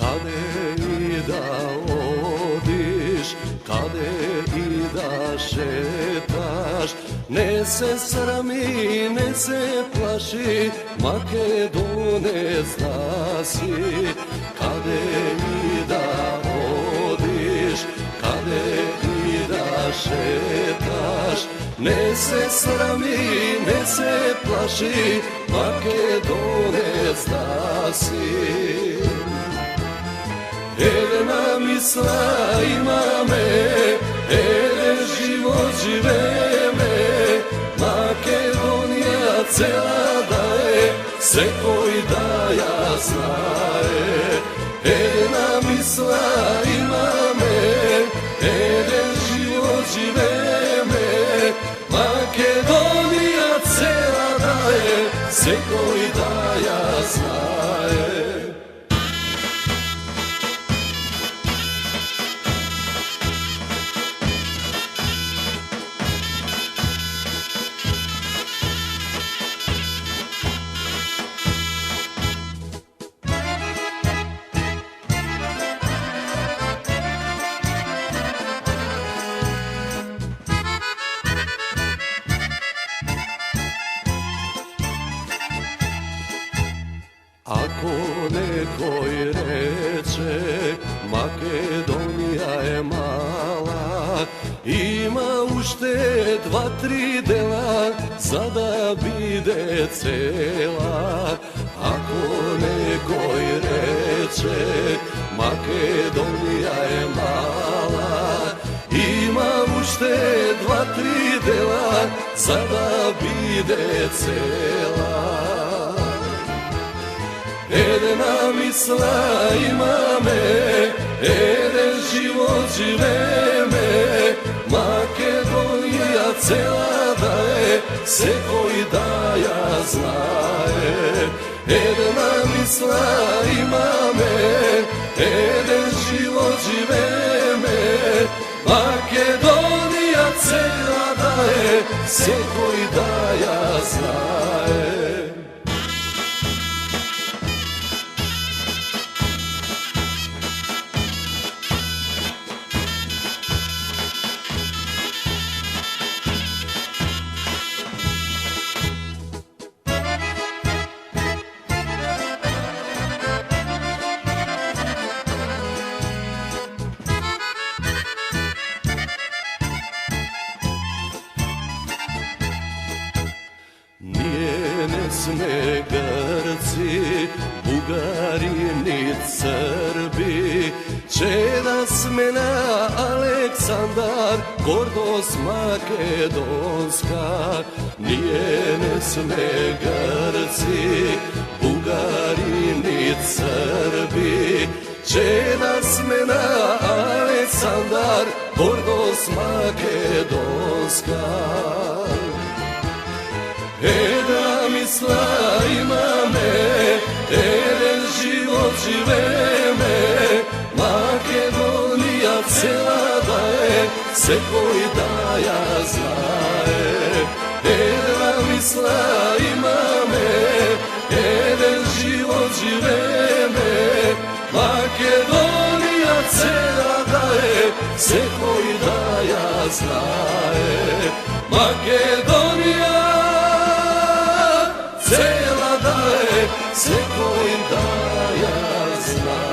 Каде и да одиш, каде и да шеташ, не се срами, не се плаши, Македонец да си. Каде и да одиш, каде и да шеташ, не се срами, не се плаши, Македонец да си. Една мисла имаме, еден живот живееме, Македонија цела да е, секој да ја знае. Една мисла имаме, еден живот живееме, Македонија цела да е, секој да ја знае. Ако некој рече Македонија е мала, има уште 2-3 дела за да биде цела. Ако некој рече Македонија е мала, има уште 2-3 дела за да биде цела. Една мисла имаме, еден живот живееме, Македонија цела да е, секој да ја знае. Една мисла имаме, еден живот живееме, Македонија цела да е, секој да ја знае. Ние не сме грци, бугари ни црби, че да сме на Александар, гордост македонска. Ние не сме грци, бугари ни црби, че да сме на Александар, гордост македонска. Една мисла имаме, еден живот живееме, Македонија цела да е, секој да ја знае. Една мисла имаме, еден живот живееме, Македонија цела да е, секој да ја знае. Македонија цела да е, секој да ја знае.